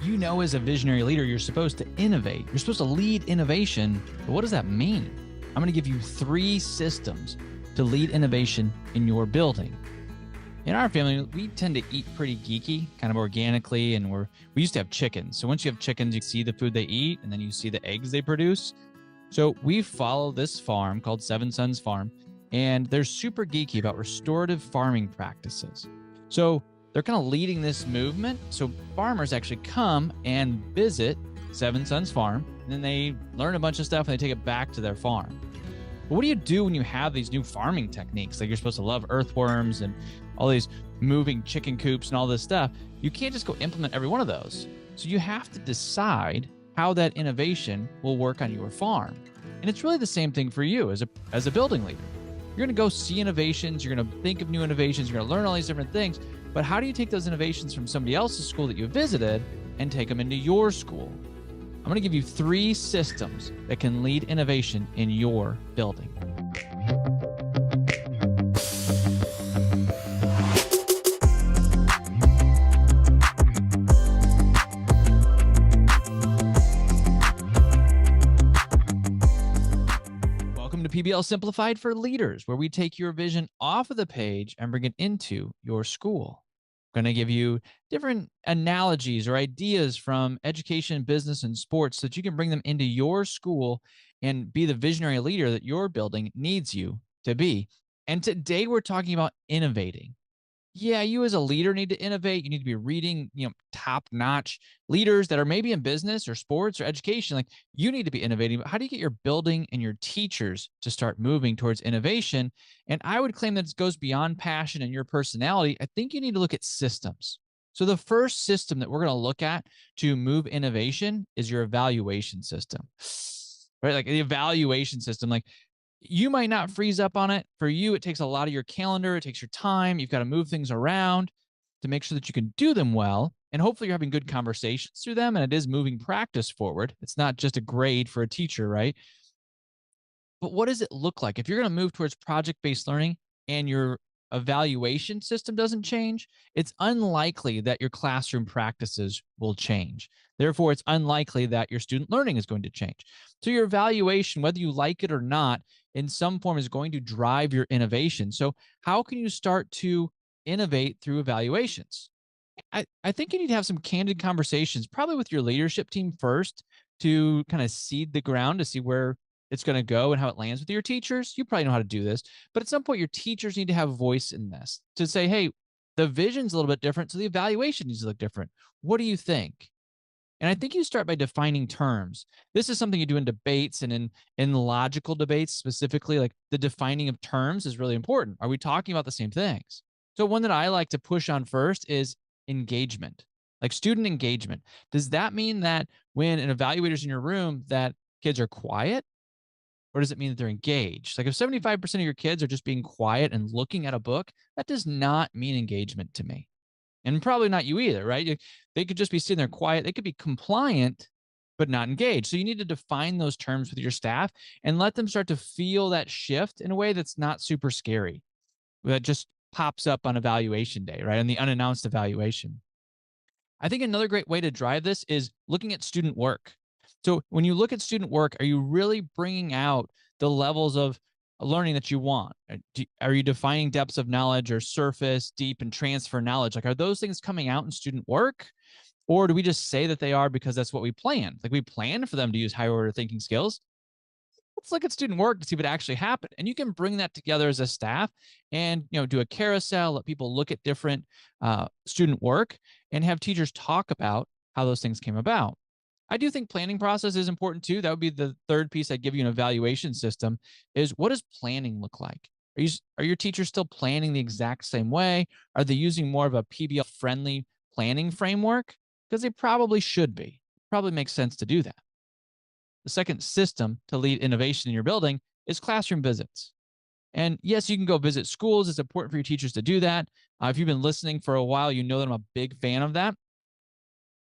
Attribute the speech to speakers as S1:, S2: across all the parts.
S1: As a visionary leader, you're supposed to innovate. You're supposed to lead innovation. But what does that mean? I'm going to give you 3 systems to lead innovation in your building. In our family, we tend to eat pretty geeky, kind of organically, and we used to have chickens. So once you have chickens, you see the food they eat, and then you see the eggs they produce. So we follow this farm called Seven Sons Farm, and they're super geeky about restorative farming practices. So they're kind of leading this movement. So farmers actually come and visit Seven Sons Farm, and then they learn a bunch of stuff and they take it back to their farm. But what do you do when you have these new farming techniques? Like you're supposed to love earthworms and all these moving chicken coops and all this stuff. You can't just go implement every one of those. So you have to decide how that innovation will work on your farm. And it's really the same thing for you as a building leader. You're going to go see innovations. You're going to think of new innovations. You're going to learn all these different things. But how do you take those innovations from somebody else's school that you visited and take them into your school? I'm going to give you 3 systems that can lead innovation in your building. Welcome to PBL Simplified for Leaders, where we take your vision off of the page and bring it into your school. I'm going to give you different analogies or ideas from education, business, and sports so that you can bring them into your school and be the visionary leader that your building needs you to be. And today we're talking about innovating. Yeah, you as a leader need to innovate. You need to be reading, top-notch leaders that are maybe in business or sports or education. Like you need to be innovating. But how do you get your building and your teachers to start moving towards innovation? And I would claim that it goes beyond passion and your personality. I think you need to look at systems. So the first system that we're going to look at to move innovation is your evaluation system, right? Like the evaluation system, like you might not freeze up on it. For you, it takes a lot of your calendar. It takes your time. You've got to move things around to make sure that you can do them well. And hopefully you're having good conversations through them. And it is moving practice forward. It's not just a grade for a teacher, right? But what does it look like? If you're going to move towards project-based learning and your evaluation system doesn't change, it's unlikely that your classroom practices will change. Therefore, it's unlikely that your student learning is going to change. So your evaluation, whether you like it or not, in some form is going to drive your innovation. So how can you start to innovate through evaluations? I think you need to have some candid conversations, probably with your leadership team first, to kind of seed the ground to see where it's going to go and how it lands with your teachers. You probably know how to do this, but at some point your teachers need to have a voice in this to say, hey, the vision's a little bit different, so the evaluation needs to look different. What do you think? And I think you start by defining terms. This is something you do in debates and in logical debates specifically, like the defining of terms is really important. Are we talking about the same things? So one that I like to push on first is engagement, like student engagement. Does that mean that when an evaluator's in your room that kids are quiet? Or does it mean that they're engaged? Like if 75% of your kids are just being quiet and looking at a book, that does not mean engagement to me. And probably not you either, right? They could just be sitting there quiet. They could be compliant, but not engaged. So you need to define those terms with your staff and let them start to feel that shift in a way that's not super scary. That just pops up on evaluation day, right? On the unannounced evaluation. I think another great way to drive this is looking at student work. So when you look at student work, are you really bringing out the levels of learning that you want? Are you defining depths of knowledge or surface, deep, and transfer knowledge? Like, are those things coming out in student work? Or do we just say that they are because that's what we planned? Like we planned for them to use higher order thinking skills. Let's look at student work to see what actually happened. And you can bring that together as a staff and do a carousel, let people look at different student work and have teachers talk about how those things came about. I do think planning process is important too. That would be the third piece I'd give you an evaluation system is what does planning look like? Are your teachers still planning the exact same way? Are they using more of a PBL friendly planning framework? Because they probably should be. Probably makes sense to do that. The second system to lead innovation in your building is classroom visits. And yes, you can go visit schools. It's important for your teachers to do that. If you've been listening for a while, you know that I'm a big fan of that.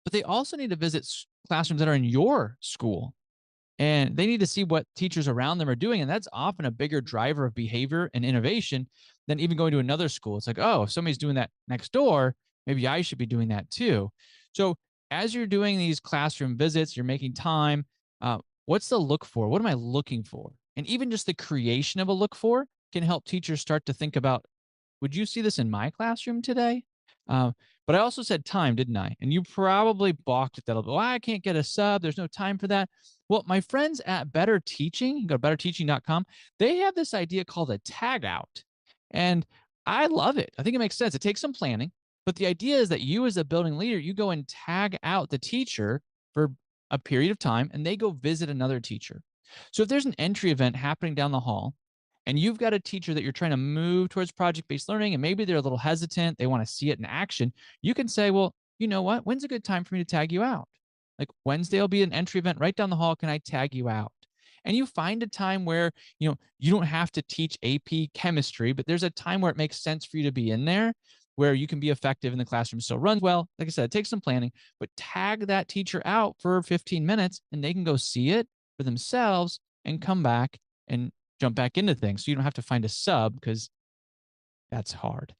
S1: But they also need to visit classrooms that are in your school. And they need to see what teachers around them are doing. And that's often a bigger driver of behavior and innovation than even going to another school. It's like, oh, if somebody's doing that next door, maybe I should be doing that too. So As you're doing these classroom visits, you're making time. What's the look for? What am I looking for? And even just the creation of a look for can help teachers start to think about, would you see this in my classroom today? Uh, but I also said time, didn't I? And you probably balked at that a little bit. Well, I can't get a sub. There's no time for that. Well, my friends at Better Teaching, you go to betterteaching.com, they have this idea called a tag out. And I love it. I think it makes sense. It takes some planning, but the idea is that you, as a building leader, you go and tag out the teacher for a period of time and they go visit another teacher. So if there's an entry event happening down the hall, and you've got a teacher that you're trying to move towards project-based learning, and maybe they're a little hesitant, they want to see it in action, you can say, well, you know what? When's a good time for me to tag you out? Like Wednesday will be an entry event right down the hall. Can I tag you out? And you find a time where, you don't have to teach AP chemistry, but there's a time where it makes sense for you to be in there, where you can be effective and the classroom still runs well. Like I said, it takes some planning, but tag that teacher out for 15 minutes and they can go see it for themselves and come back and jump back into things. So you don't have to find a sub because that's hard.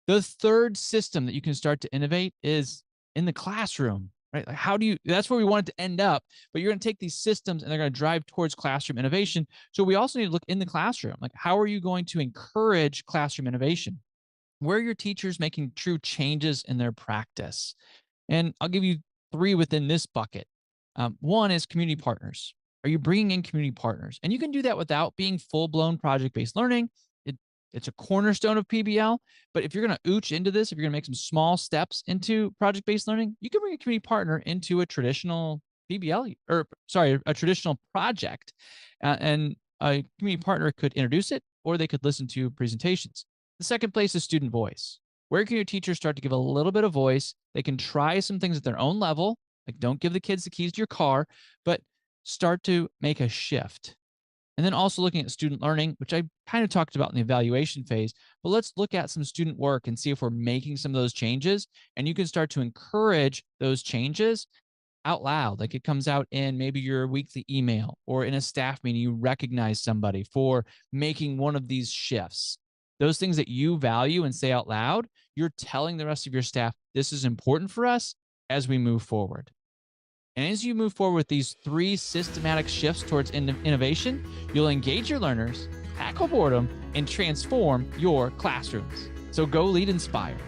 S1: The third system that you can start to innovate is in the classroom, right? Like that's where we want it to end up, but you're going to take these systems and they're going to drive towards classroom innovation. So we also need to look in the classroom. Like, how are you going to encourage classroom innovation? Where are your teachers making true changes in their practice? And I'll give you three within this bucket. One is community partners. Are you bringing in community partners? And you can do that without being full-blown project-based learning. It's a cornerstone of PBL. But if you're going to ooch into this, if you're going to make some small steps into project-based learning, you can bring a community partner into a traditional PBL, or sorry, a traditional project. And a community partner could introduce it, or they could listen to presentations. The second place is student voice. Where can your teachers start to give a little bit of voice? They can try some things at their own level. Like, don't give the kids the keys to your car, but start to make a shift. And then also looking at student learning, which I kind of talked about in the evaluation phase, but let's look at some student work and see if we're making some of those changes. And you can start to encourage those changes out loud. Like, it comes out in maybe your weekly email or in a staff meeting, you recognize somebody for making one of these shifts. Those things that you value and say out loud, you're telling the rest of your staff, this is important for us as we move forward. And as you move forward with these three systematic shifts towards innovation, you'll engage your learners, tackle boredom, and transform your classrooms. So go lead inspired.